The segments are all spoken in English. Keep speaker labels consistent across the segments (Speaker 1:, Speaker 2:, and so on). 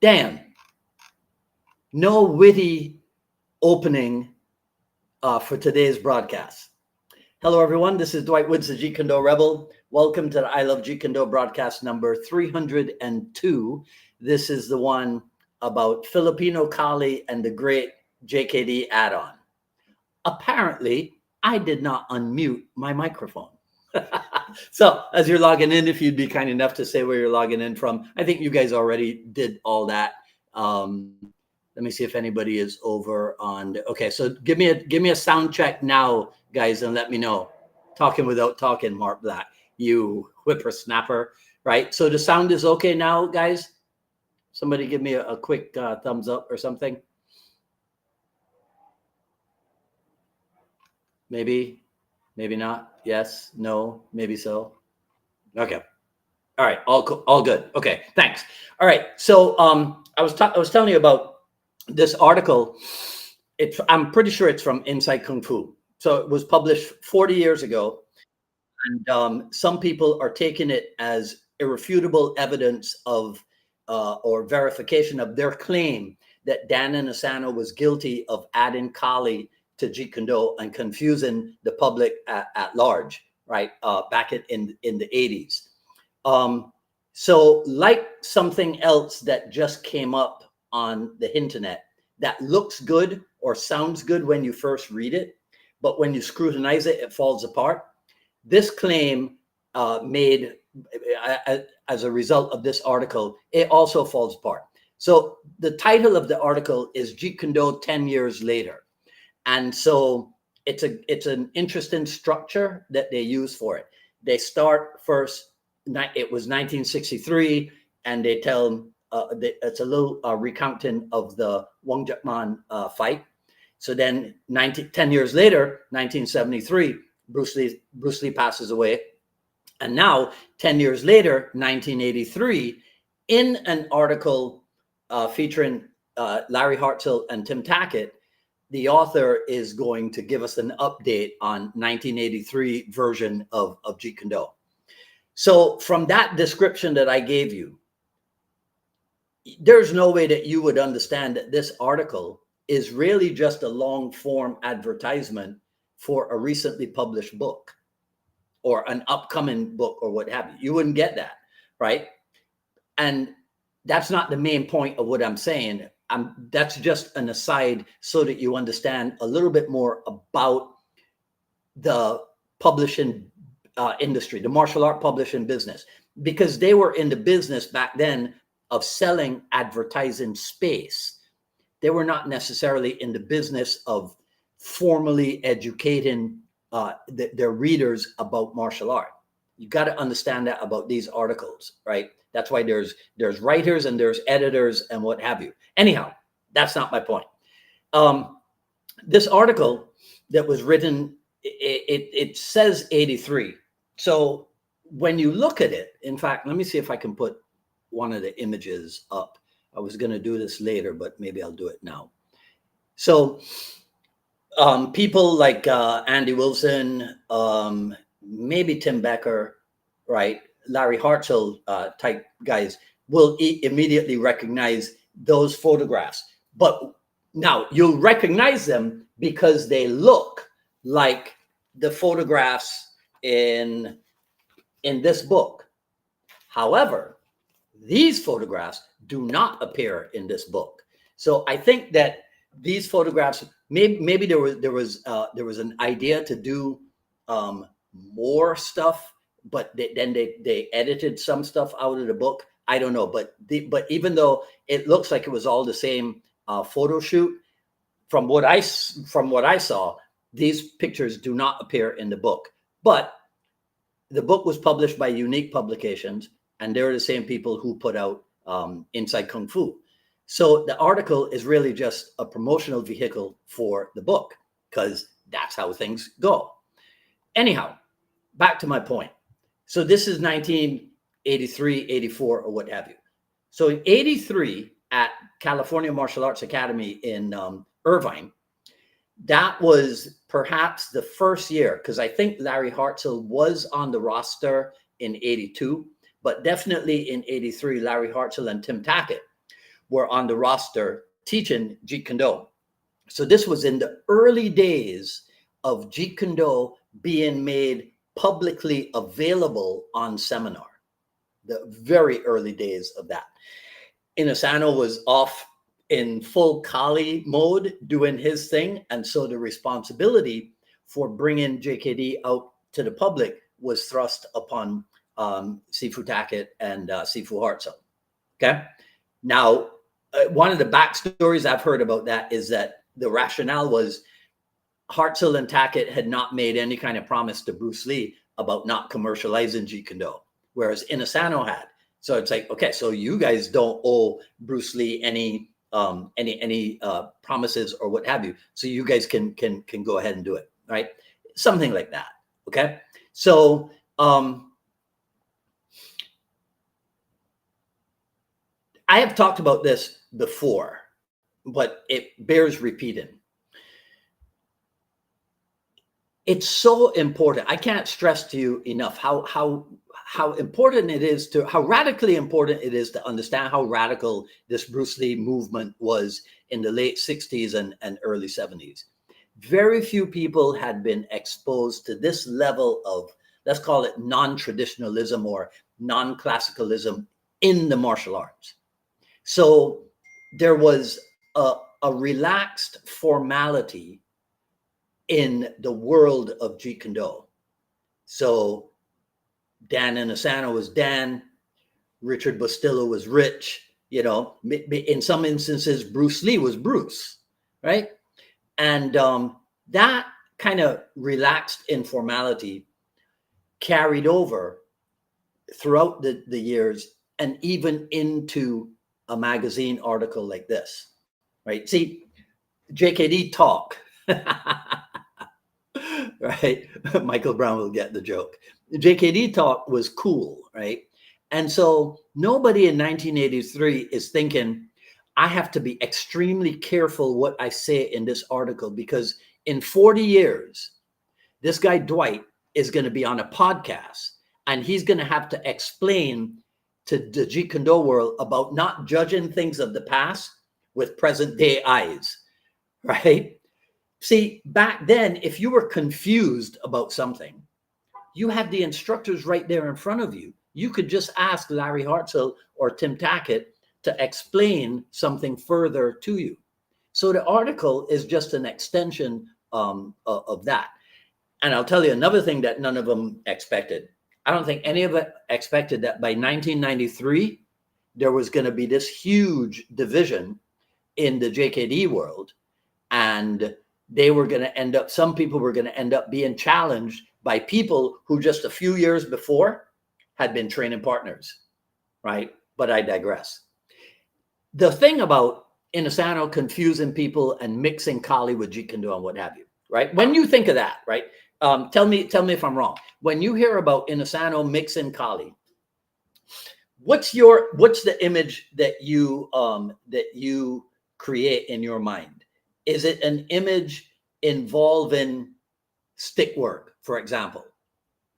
Speaker 1: Dan, no witty opening for today's broadcast. Hello, everyone. This is Dwight Woods, the Jeet Kune Rebel. Welcome to the I Love Jeet Kune broadcast number 302. This is the one about Filipino Kali and the great JKD add-on. Apparently, I did not unmute my microphone. So as you're logging in, if you'd be kind enough to say where you're logging in from, I think you guys already did all that. Let me see if anybody is over on. Okay, so give me a sound check now, guys, and let me know. Talking without talking, Mark Black, you whippersnapper, right? So the sound is okay now, guys. Somebody give me a quick thumbs up or something. Maybe, maybe not. Yes, no, maybe so. Okay. All right. All good. Okay. Thanks. All right. So I was telling you about this article. I'm pretty sure it's from Inside Kung Fu. So it was published 40 years ago, and some people are taking it as irrefutable evidence of or verification of their claim that Dan Inosanto was guilty of adding Kali to Jeet Kune and confusing the public at large, right? Back in the 80s. So like something else that just came up on the internet that looks good or sounds good when you first read it, but when you scrutinize it, it falls apart. This claim made as a result of this article, it also falls apart. So the title of the article is Jeet Kune 10 years later. And so it's an interesting structure that they use for it. They start first, it was 1963, and they tell it's a little recounting of the Wong Jackman fight. So then 10 years later, 1973, Bruce Lee passes away. And now 10 years later, 1983, in an article featuring Larry Hartzell and Tim Tackett, the author is going to give us an update on 1983 version of Jeet Kune. So from that description that I gave you, there's no way that you would understand that this article is really just a long form advertisement for a recently published book or an upcoming book or what have you. You wouldn't get that, right? And that's not the main point of what I'm saying. That's just an aside so that you understand a little bit more about the publishing industry, the martial art publishing business, because they were in the business back then of selling advertising space. They were not necessarily in the business of formally educating their readers about martial art. You got to understand that about these articles, right? That's why there's writers and there's editors and what have you. Anyhow, that's not my point. This article that was written, it says 83. So when you look at it, in fact, let me see if I can put one of the images up. I was going to do this later, but maybe I'll do it now. So people like Andy Wilson, maybe Tim Becker, right? Larry Hartzell type guys will immediately recognize those photographs. But now you'll recognize them because they look like the photographs in this book. However, these photographs do not appear in this book. So I think that these photographs, maybe there was an idea to do more stuff, but then they edited some stuff out of the book. I don't know, but even though it looks like it was all the same photo shoot, from what I saw, these pictures do not appear in the book. But the book was published by Unique Publications, and they're the same people who put out Inside Kung Fu. So the article is really just a promotional vehicle for the book, because that's how things go. Anyhow, back to my point. So this is 1983, 84, or what have you. So in 83 at California Martial Arts Academy in Irvine, that was perhaps the first year, because I think Larry Hartzell was on the roster in 82, but definitely in 83, Larry Hartzell and Tim Tackett were on the roster teaching Jeet Kune. So this was in the early days of Jeet Kune being made publicly available on seminar, the very early days of that. Inosano was off in full Kali mode doing his thing. And so the responsibility for bringing JKD out to the public was thrust upon Sifu Tackett and Sifu Hartzell. Okay. Now, one of the backstories I've heard about that is that the rationale was Hartzell and Tackett had not made any kind of promise to Bruce Lee about not commercializing Jeet Kune, whereas Inosano had. So it's like, okay, so you guys don't owe Bruce Lee any promises or what have you. So you guys can go ahead and do it, right? Something like that. Okay. So I have talked about this before, but it bears repeating. It's so important. I can't stress to you enough how important it is to, how radically important it is to understand how radical this Bruce Lee movement was in the late 60s and early 70s. Very few people had been exposed to this level of, let's call it non-traditionalism or non-classicalism in the martial arts. So there was a relaxed formality in the world of Jeet Kune. So Dan Inosano was Dan, Richard Bustillo was Rich, you know, in some instances, Bruce Lee was Bruce, right? And that kind of relaxed informality carried over throughout the years and even into a magazine article like this, right? See, JKD talk, right? Michael Brown will get the joke. JKD talk was cool, right? And so nobody in 1983 is thinking, I have to be extremely careful what I say in this article, because in 40 years, this guy Dwight is going to be on a podcast and he's going to have to explain to the Jeet Kune world about not judging things of the past with present day eyes, right? See, back then, if you were confused about something, you had the instructors right there in front of you. You could just ask Larry Hartzell or Tim Tackett to explain something further to you. So the article is just an extension of that. And I'll tell you another thing that none of them expected. I don't think any of it expected that by 1993, there was going to be this huge division in the JKD world. And they were going to end up, some people were going to end up being challenged by people who just a few years before had been training partners, right? But I digress. The thing about Inosano confusing people and mixing Kali with Jeet Kune and what have you, right? When you think of that, right? Tell me if I'm wrong. When you hear about Inosano mixing Kali, what's the image that you create in your mind? Is it an image involving stick work, for example?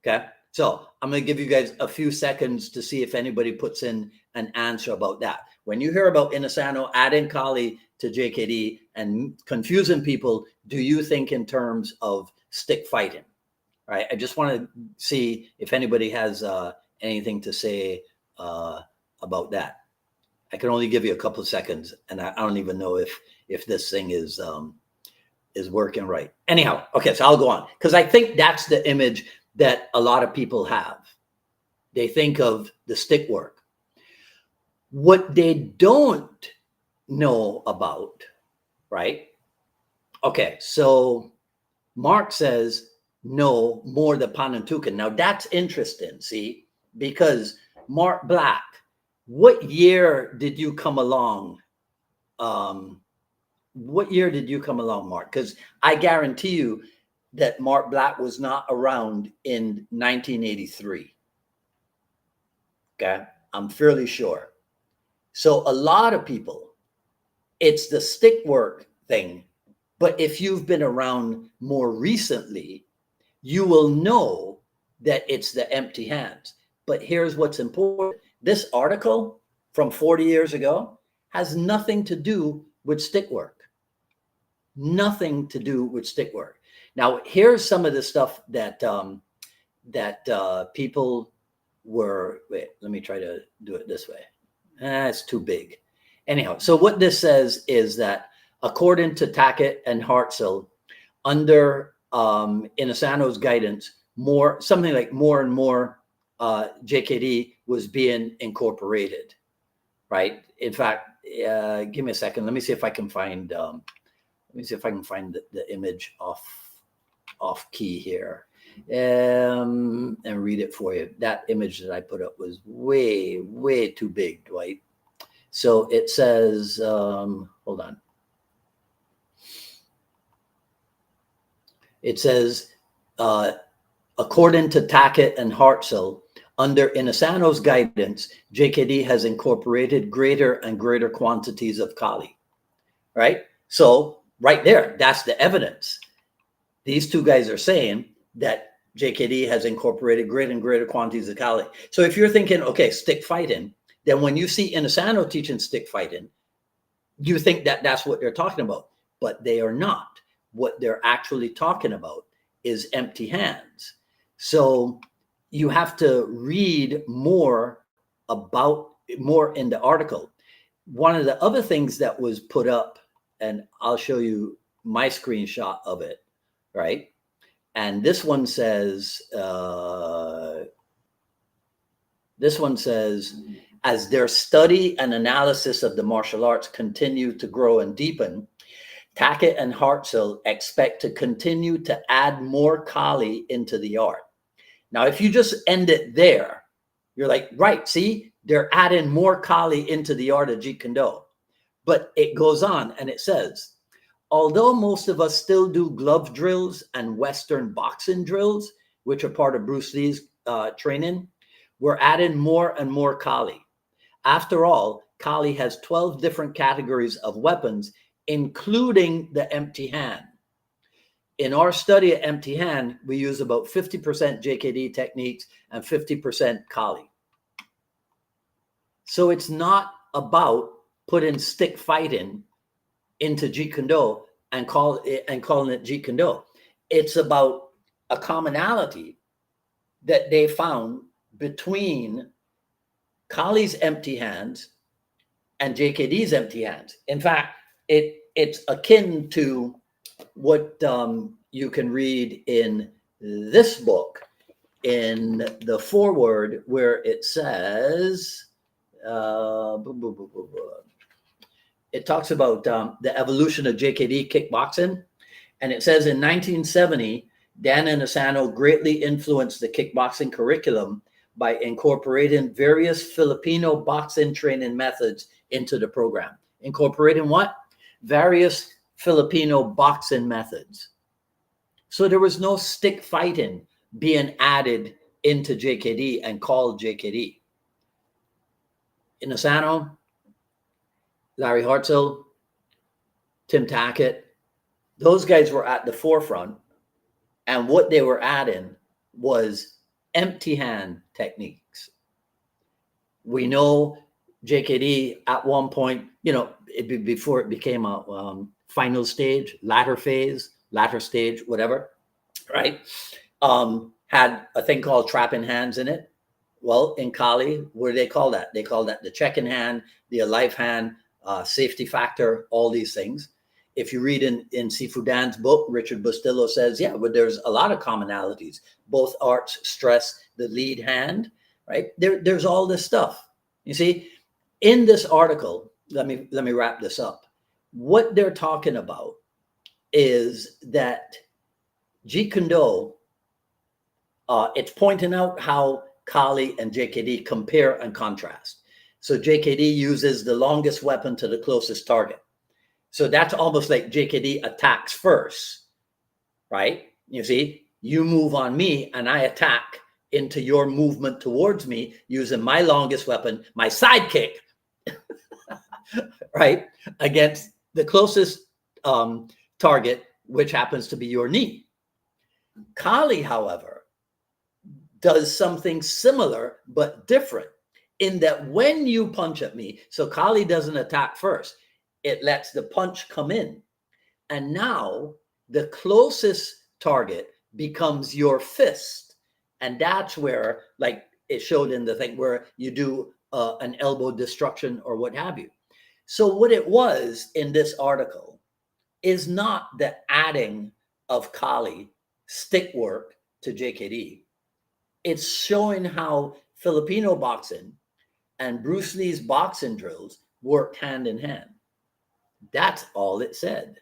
Speaker 1: Okay. So I'm going to give you guys a few seconds to see if anybody puts in an answer about that. When you hear about Inosano adding Kali to JKD and confusing people, do you think in terms of stick fighting? Right. I just want to see if anybody has anything to say about that. I can only give you a couple of seconds, and I don't even know if this thing is working right. Anyhow, okay, so I'll go on, because I think that's the image that a lot of people have. They think of the stick work. What they don't know about, right? Okay, so Mark says, no, more the Panantukan. Now that's interesting, see, because Mark Black, what year did you come along? What year did you come along, Mark? Because I guarantee you that Mark Black was not around in 1983. Okay, I'm fairly sure. So a lot of people, it's the stick work thing. But if you've been around more recently, you will know that it's the empty hands. But here's what's important. This article from 40 years ago has nothing to do with stick work. Nothing to do with stick work. Now, here's some of the stuff that people were. Wait, let me try to do it this way. It's too big. Anyhow, so what this says is that according to Tackett and Hartzell, under Inosanto's guidance, something like more and more JKD was being incorporated, right? In fact, give me a second. Let me see if I can find. Let me see if I can find the image off key here, and read it for you. That image that I put up was way too big, Dwight. So it says, hold on. It says, according to Tackett and Hartzell, under Inosanto's guidance, JKD has incorporated greater and greater quantities of Kali, right? So right there, that's the evidence. These two guys are saying that JKD has incorporated greater and greater quantities of Kali. So if you're thinking, okay, stick fighting, then when you see Inosanto teaching stick fighting, you think that that's what they're talking about, but they are not. What they're actually talking about is empty hands. So you have to read more in the article. One of the other things that was put up, and I'll show you my screenshot of it, right? And this one says, as their study and analysis of the martial arts continue to grow and deepen, Tackett and Hartzell expect to continue to add more Kali into the art. Now, if you just end it there, you're like, right, see, they're adding more Kali into the art of Jeet Kune Do. But it goes on and it says, although most of us still do glove drills and Western boxing drills, which are part of Bruce Lee's training, we're adding more and more Kali. After all, Kali has 12 different categories of weapons, including the empty hand. In our study of empty hand, we use about 50% JKD techniques and 50% Kali. So it's not about putting stick fighting into Jeet Kune Do and calling it Jeet Kune Do. It's about a commonality that they found between Kali's empty hands and JKD's empty hands. In fact, it's akin to what you can read in this book in the foreword, where it says, it talks about the evolution of JKD kickboxing. And it says in 1970, Dan Inosanto greatly influenced the kickboxing curriculum by incorporating various Filipino boxing training methods into the program. Incorporating what? Various Filipino boxing methods. So there was no stick fighting being added into JKD and called JKD. Inosanto, Larry Hartzell, Tim Tackett, those guys were at the forefront, and what they were adding was empty hand techniques. We know JKD at one point, before it became a final stage, latter stage, whatever, right? Had a thing called trapping hands in it. Well, in Kali, what do they call that? They call that the check-in hand, the alive hand, safety factor, all these things. If you read in Sifu Dan's book, Richard Bustillo says, yeah, but there's a lot of commonalities. Both arts stress the lead hand, right? There's all this stuff. You see, in this article, let me wrap this up. What they're talking about is that Jeet Kune Do, it's pointing out how Kali and JKD compare and contrast. So JKD uses the longest weapon to the closest target. So that's almost like JKD attacks first, right? You see, you move on me and I attack into your movement towards me using my longest weapon, my sidekick, right? Against the closest target, which happens to be your knee. Kali, however, does something similar but different. in that when you punch at me, so Kali doesn't attack first, it lets the punch come in. And now the closest target becomes your fist. And that's where, like it showed in the thing, where you do an elbow destruction or what have you. So what it was in this article is not the adding of Kali stick work to JKD. It's showing how Filipino boxing and Bruce Lee's boxing drills worked hand in hand. That's all it said,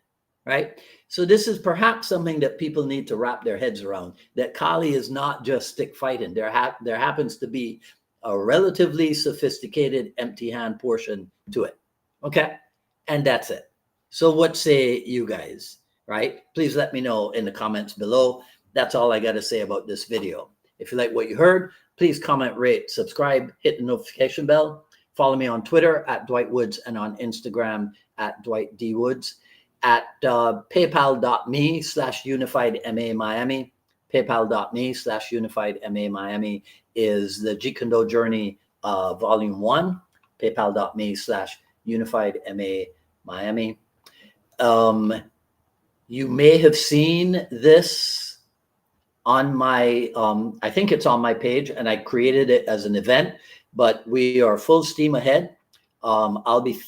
Speaker 1: right? So this is perhaps something that people need to wrap their heads around, that Kali is not just stick fighting. There happens to be a relatively sophisticated empty hand portion to it. Okay. And that's it. So what say you guys, right? Please let me know in the comments below. That's all I got to say about this video. If you like what you heard, please comment, rate, subscribe, hit the notification bell. Follow me on Twitter at Dwight Woods and on Instagram at Dwight D. Woods, at paypal.me/UnifiedMA Miami. PayPal.me/UnifiedMA Miami is the Jeet Kune Journey Volume 1. PayPal.me/UnifiedMA Miami. You may have seen this on my, I think it's on my page, and I created it as an event, but we are full steam ahead. I'll be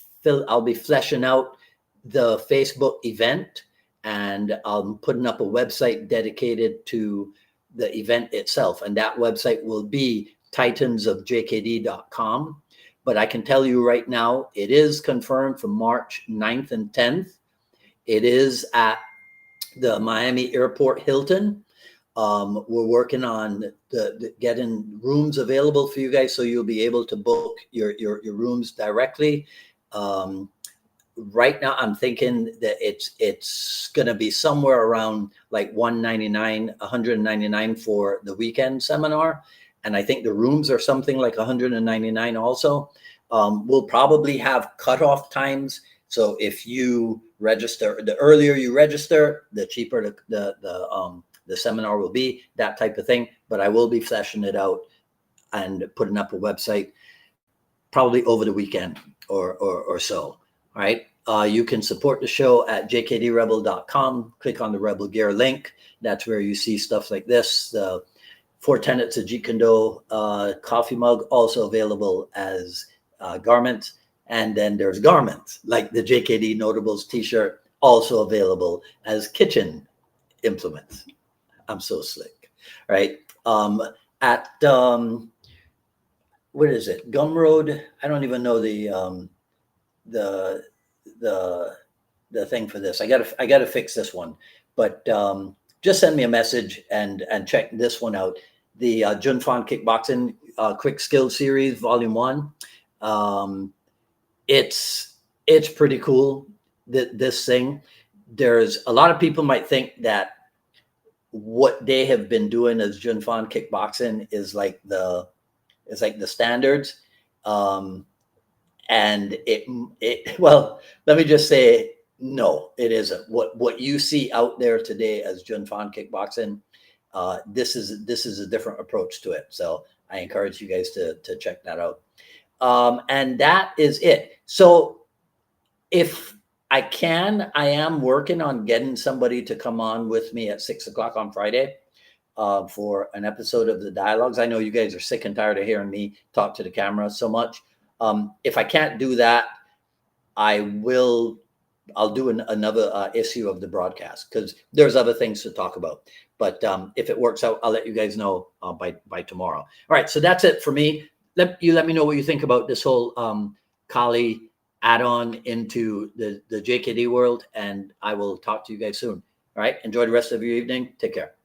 Speaker 1: fleshing out the Facebook event, and I'm putting up a website dedicated to the event itself. And that website will be titansofjkd.com. But I can tell you right now, it is confirmed for March 9th and 10th. It is at the Miami Airport Hilton. We're working on the getting rooms available for you guys, so you'll be able to book your rooms directly. Right now, I'm thinking that it's going to be somewhere around like $199 for the weekend seminar, and I think the rooms are something like $199 also. We'll probably have cutoff times, so if you register, the earlier you register, the cheaper the seminar will be, that type of thing. But I will be fleshing it out and putting up a website probably over the weekend or so. All right. You can support the show at jkdrebel.com. Click on the Rebel Gear link. That's where you see stuff like this. The 4 tenets of Jeet Kune coffee mug, also available as garments. And then there's garments like the JKD Notables t-shirt, also available as kitchen implements. I'm so slick, right? At what is it? Gumroad. I don't even know the thing for this. I gotta fix this one. But just send me a message and check this one out. The Junfan Kickboxing Quick Skill Series Volume 1. It's pretty cool. This thing. There's a lot of people might think that what they have been doing as Junfan Kickboxing is like the standards. And well, let me just say, no, it isn't. What you see out there today as Junfan Kickboxing, this is a different approach to it. So I encourage you guys to check that out. And that is it. So if I am working on getting somebody to come on with me at 6 o'clock on Friday for an episode of the Dialogues. I know you guys are sick and tired of hearing me talk to the camera so much. If I can't do that, I'll do another issue of the broadcast, because there's other things to talk about. But if it works out, I'll let you guys know by tomorrow. All right, so that's it for me. Let me know what you think about this whole Kali add-on into the JKD world, and I will talk to you guys soon. All right, enjoy the rest of your evening. Take care.